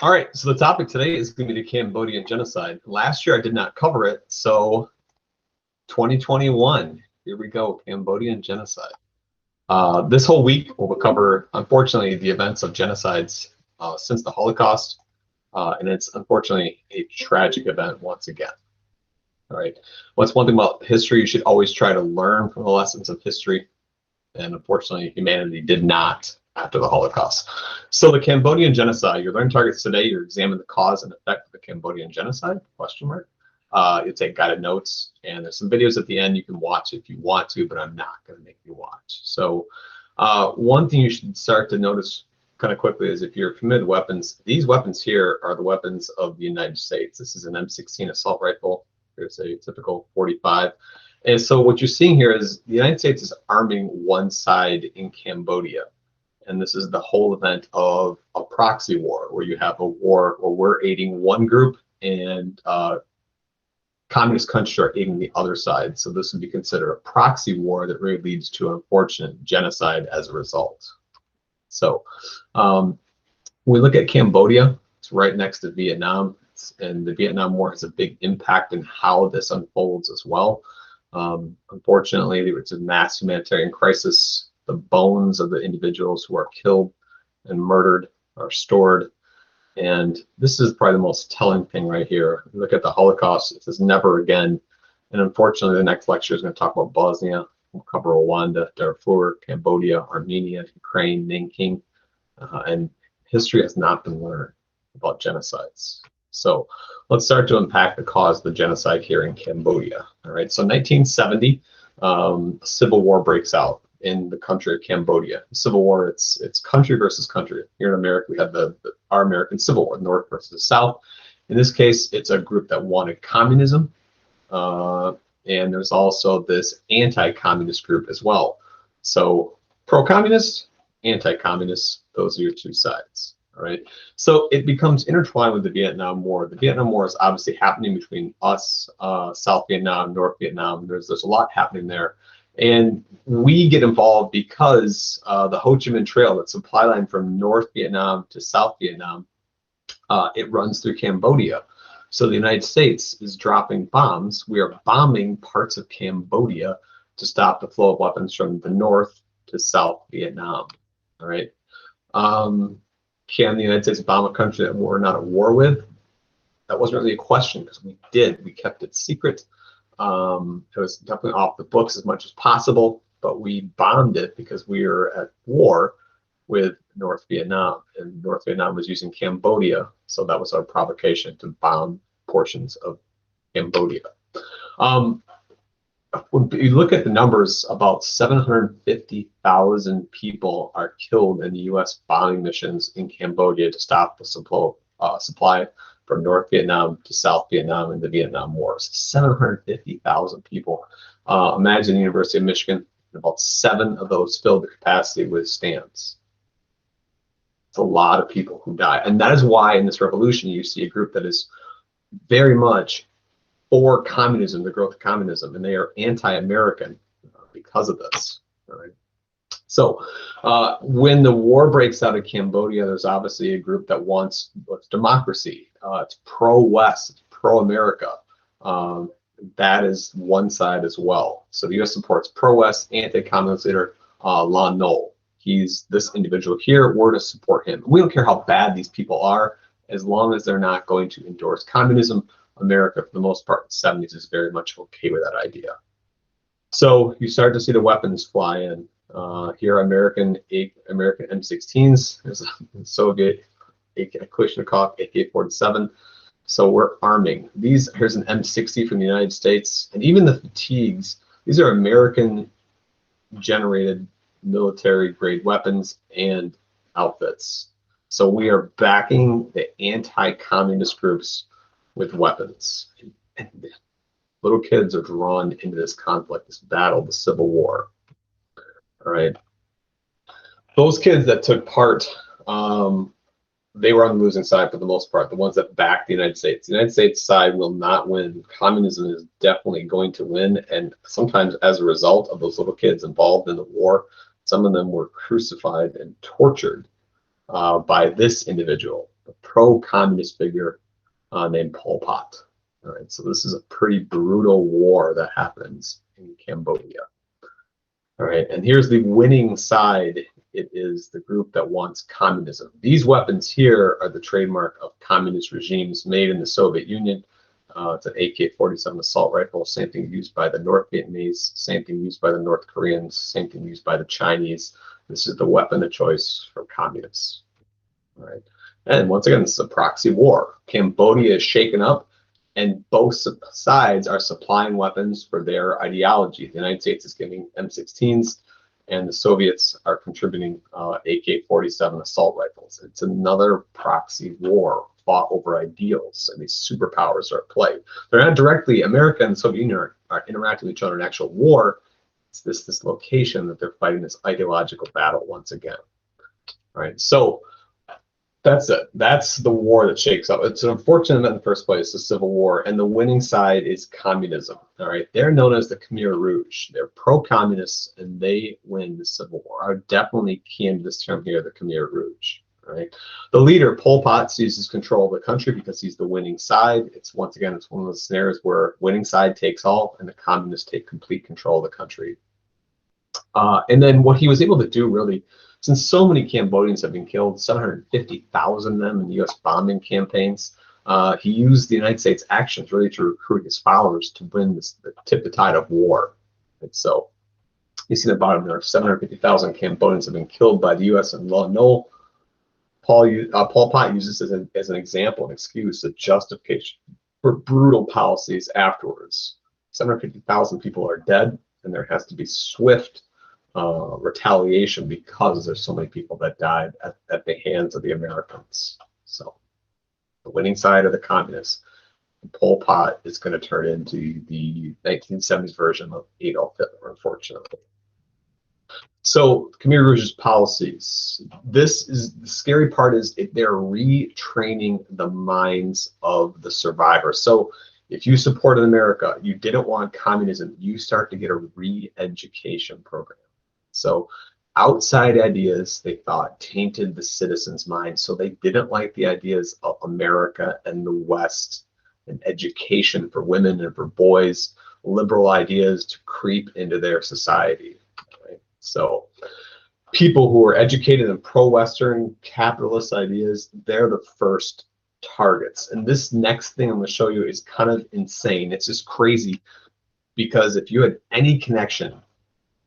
All right, so the topic today is going to be the Cambodian Genocide. Last year I did not cover it, so 2021, here we go, Cambodian Genocide. This whole week we'll cover, unfortunately, the events of genocides since the Holocaust, and it's unfortunately a tragic event once again. All right, what's one thing about history? You should always try to learn from the lessons of history, and unfortunately humanity did not after the Holocaust. So the Cambodian Genocide, your learning targets today, you examine the cause and effect of the Cambodian Genocide, question mark. You take guided notes, and there's some videos at the end you can watch if you want to, but I'm not going to make you watch. So one thing you should start to notice kind of quickly is, if you're familiar with weapons, these weapons here are the weapons of the United States. This is an M16 assault rifle. Here's a typical 45. And so what you're seeing here is the United States is arming one side in Cambodia. And this is the whole event of a proxy war, where you have a war where we're aiding one group and communist countries are aiding the other side. So this would be considered a proxy war that really leads to an unfortunate genocide as a result. So when we look at Cambodia, it's right next to Vietnam, and the Vietnam War has a big impact in how this unfolds as well. Unfortunately, it's a mass humanitarian crisis. The bones of the individuals who are killed and murdered are stored. And this is probably the most telling thing right here. Look at the Holocaust. It says never again. And unfortunately, the next lecture is going to talk about Bosnia. We'll cover Rwanda, Darfur, Cambodia, Armenia, Ukraine, Nanking. And history has not been learned about genocides. So let's start to unpack the cause of the genocide here in Cambodia. All right, so 1970, a civil war breaks out in the country of Cambodia. Civil war, it's country versus country. Here in America, we have our American Civil War, North versus South. In this case, it's a group that wanted communism, and there's also this anti-communist group as well. So pro-communist, anti-communist, those are your two sides. All right, so it becomes intertwined with the Vietnam War. The Vietnam War is obviously happening between us, South Vietnam, North Vietnam. There's a lot happening there. And we get involved because the Ho Chi Minh Trail, that supply line from North Vietnam to South Vietnam, it runs through Cambodia. So the United States is dropping bombs. We are bombing parts of Cambodia to stop the flow of weapons from the North to South Vietnam. All right. Can the United States bomb a country that we're not at war with? That wasn't really a question, because we did. We kept it secret. It was definitely off the books as much as possible, but we bombed it because we were at war with North Vietnam, and North Vietnam was using Cambodia, so that was our provocation to bomb portions of Cambodia. When you look at the numbers, about 750,000 people are killed in the U.S. bombing missions in Cambodia to stop the supply from North Vietnam to South Vietnam in the Vietnam Wars. 750,000 people. Imagine the University of Michigan, about 7 of those filled the capacity with stands. It's a lot of people who die. And that is why in this revolution you see a group that is very much for communism, the growth of communism, and they are anti-American because of this. All right. So when the war breaks out in Cambodia, there's obviously a group that wants democracy. It's pro-West, it's pro-America. That is one side as well. So the U.S. supports pro-West anti-communist leader Lon Nol. He's this individual here. We're to support him. We don't care how bad these people are, as long as they're not going to endorse communism. America, for the most part, in the 70s is very much okay with that idea. So you start to see the weapons fly in. Here, American M16s. There's a Soviet Kalashnikov AK-47. So we're arming. Here's an M60 from the United States, and even the fatigues. These are American-generated military-grade weapons and outfits. So we are backing the anti-communist groups with weapons. And little kids are drawn into this conflict, this battle, the Civil War. All right. Those kids that took part, they were on the losing side for the most part, the ones that backed the United States. The United States side will not win. Communism is definitely going to win, and sometimes as a result of those little kids involved in the war, some of them were crucified and tortured by this individual, the pro-communist figure named Pol Pot. All right, so this is a pretty brutal war that happens in Cambodia. All right, and here's the winning side. It is the group that wants communism. These weapons here are the trademark of communist regimes made in the Soviet Union. It's an AK-47 assault rifle, same thing used by the North Vietnamese, same thing used by the North Koreans, same thing used by the Chinese. This is the weapon of choice for communists. All right, and once again, this is a proxy war. Cambodia is shaken up, and both sides are supplying weapons for their ideology. The United States is giving M16s, and the Soviets are contributing AK-47 assault rifles. It's another proxy war fought over ideals, and these superpowers are at play. They're not directly, America and the Soviet Union are interacting with each other in actual war. It's this location that they're fighting this ideological battle once again. All right, so that's it. That's the war that shakes up. It's an unfortunate event in the first place, the Civil War, and the winning side is communism. All right, they're known as the Khmer Rouge. They're pro-communists, and they win the Civil War. I would definitely key into this term here, the Khmer Rouge. All right, the leader Pol Pot seizes control of the country because he's the winning side. It's once again, it's one of those scenarios where winning side takes all, and the communists take complete control of the country. And then what he was able to do really, since so many Cambodians have been killed, 750,000 of them in U.S. bombing campaigns, he used the United States actions really to recruit his followers to win this, tip the tide of war. And so you see the bottom there, 750,000 Cambodians have been killed by the U.S. and no, Pol Pot uses this as an example, an excuse, a justification for brutal policies afterwards. 750,000 people are dead, and there has to be swift retaliation because there's so many people that died at the hands of the Americans. So the winning side of the communists, Pol Pot is going to turn into the 1970s version of Adolf Hitler, unfortunately. So Khmer Rouge's policies. This is the scary part, is they're retraining the minds of the survivors. So if you supported America, you didn't want communism, you start to get a re-education program. So outside ideas, they thought, tainted the citizens' minds. So they didn't like the ideas of America and the West and education for women and for boys, liberal ideas to creep into their society. Right? So people who are educated in pro-Western capitalist ideas, they're the first targets. And this next thing I'm going to show you is kind of insane. It's just crazy, because if you had any connection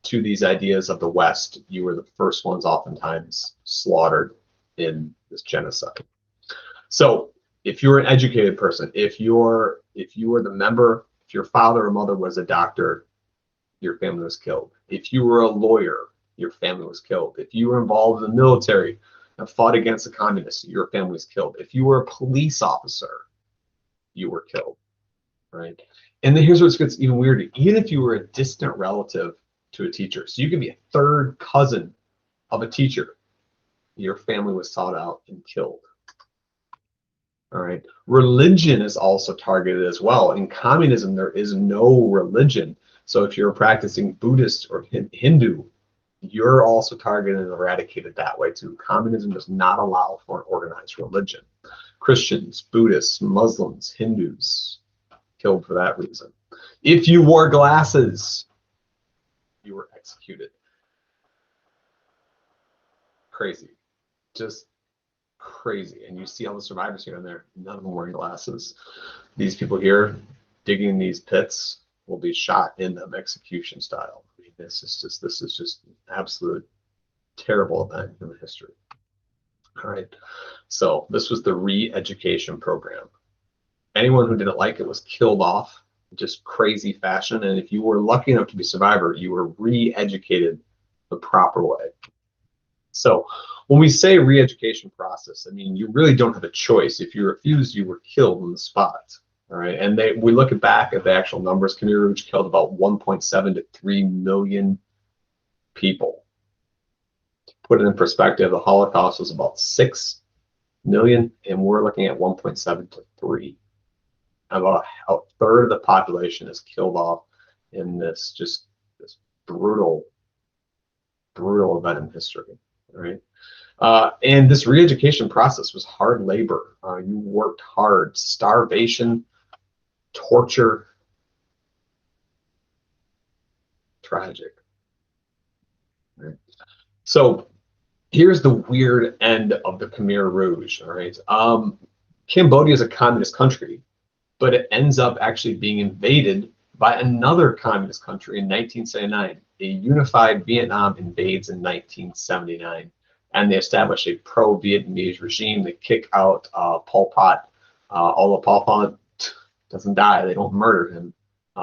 to these ideas of the West, you were the first ones oftentimes slaughtered in this genocide. So if you're an educated person, if you were the member, if your father or mother was a doctor, your family was killed. If you were a lawyer, your family was killed. If you were involved in the military and fought against the communists, your family was killed. If you were a police officer, you were killed, right? And then here's what gets even weirder. Even if you were a distant relative to a teacher, so you could be a third cousin of a teacher, your family was sought out and killed. All right. Religion is also targeted as well. In communism, there is no religion. So if you're a practicing Buddhist or Hindu, you're also targeted and eradicated that way too. Communism does not allow for an organized religion. Christians, Buddhists, Muslims, Hindus, killed for that reason. If you wore glasses, you were executed. Crazy. Just crazy. And you see all the survivors here and there, none of them wearing glasses. These people here digging these pits will be shot in them execution style. I mean, this is just an absolute terrible event in the history. All right. So this was the re-education program. Anyone who didn't like it was killed off, just crazy fashion. And if you were lucky enough to be a survivor, you were re-educated the proper way. So when we say re-education process, I mean, you really don't have a choice. If you refused, you were killed on the spot. All right. And we look back at the actual numbers. Khmer Rouge killed about 1.7 to 3 million people. To put it in perspective, the Holocaust was about 6 million, and we're looking at 1.7 to 3. About a third of the population is killed off in this brutal event in history. Right? And this re-education process was hard labor. You worked hard, starvation, torture, tragic. Right? So here's the weird end of the Khmer Rouge. All right. Cambodia is a communist country, but it ends up actually being invaded by another communist country in 1979. A unified Vietnam invades in 1979, and they establish a pro-Vietnamese regime. They kick out Pol Pot. Although Pol Pot doesn't die, they don't murder him.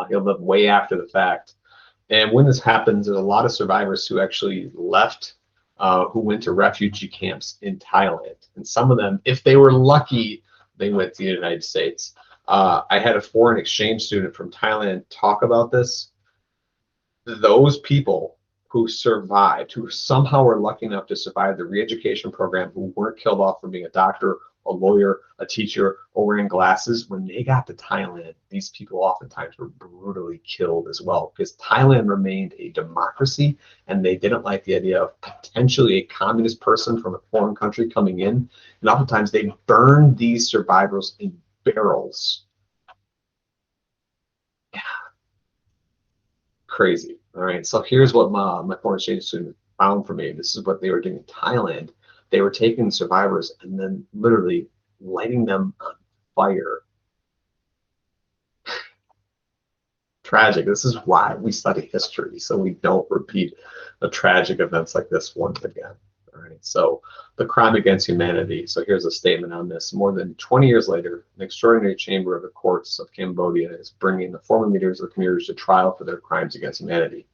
He'll live way after the fact. And when this happens, there's a lot of survivors who actually left, who went to refugee camps in Thailand. And some of them, if they were lucky, they went to the United States. I had a foreign exchange student from Thailand talk about this. Those people who survived, who somehow were lucky enough to survive the re-education program, who weren't killed off for being a doctor, a lawyer, a teacher, or wearing glasses, when they got to Thailand, these people oftentimes were brutally killed as well, because Thailand remained a democracy, and they didn't like the idea of potentially a communist person from a foreign country coming in. And oftentimes they burned these survivors in barrels. Yeah, crazy. All right, so here's what my foreign exchange student found for me. This is what they were doing in Thailand. They were taking survivors and then literally lighting them on fire. Tragic. This is why we study history, so we don't repeat the tragic events like this once again. All right, so the crime against humanity. So here's a statement on this. More than 20 years later, an extraordinary chamber of the courts of Cambodia is bringing the former leaders of the communities to trial for their crimes against humanity.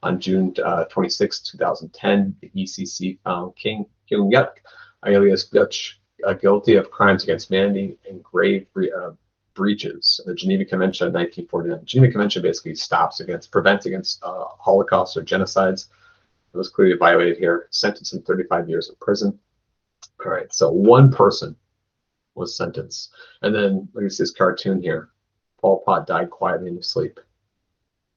On June 26, 2010, the ECC found King Kyung Yuk, alias Gutch, guilty of crimes against humanity and grave breaches of the Geneva Convention of 1949. The Geneva Convention basically prevents against Holocaust or genocides. It was clearly violated here, sentenced him 35 years in prison. All right, so one person was sentenced. And then look at this cartoon here. Pol Pot died quietly in his sleep.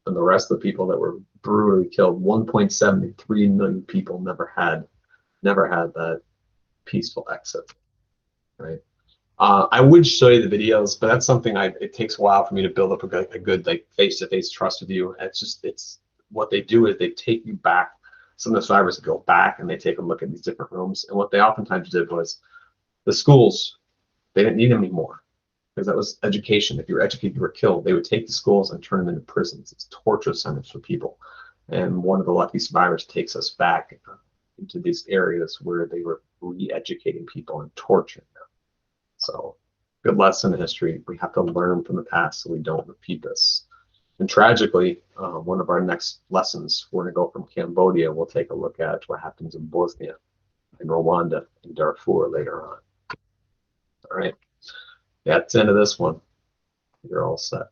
And the rest of the people that were brutally killed, 1.73 million people never had that peaceful exit, right? I would show you the videos, but that's something it takes a while for me to build up a good like face-to-face trust with you. It's what they do is they take you back. Some of the survivors go back and they take a look at these different rooms. And what they oftentimes did was the schools, they didn't need them anymore because that was education. If you were educated, you were killed. They would take the schools and turn them into prisons. It's torture centers for people. And one of the lucky survivors takes us back into these areas where they were re-educating people and torturing them. So good lesson in history. We have to learn from the past so we don't repeat this. And tragically, one of our next lessons, we're going to go from Cambodia. We'll take a look at what happens in Bosnia, in Rwanda, and Darfur later on. All right. That's the end of this one. You're all set.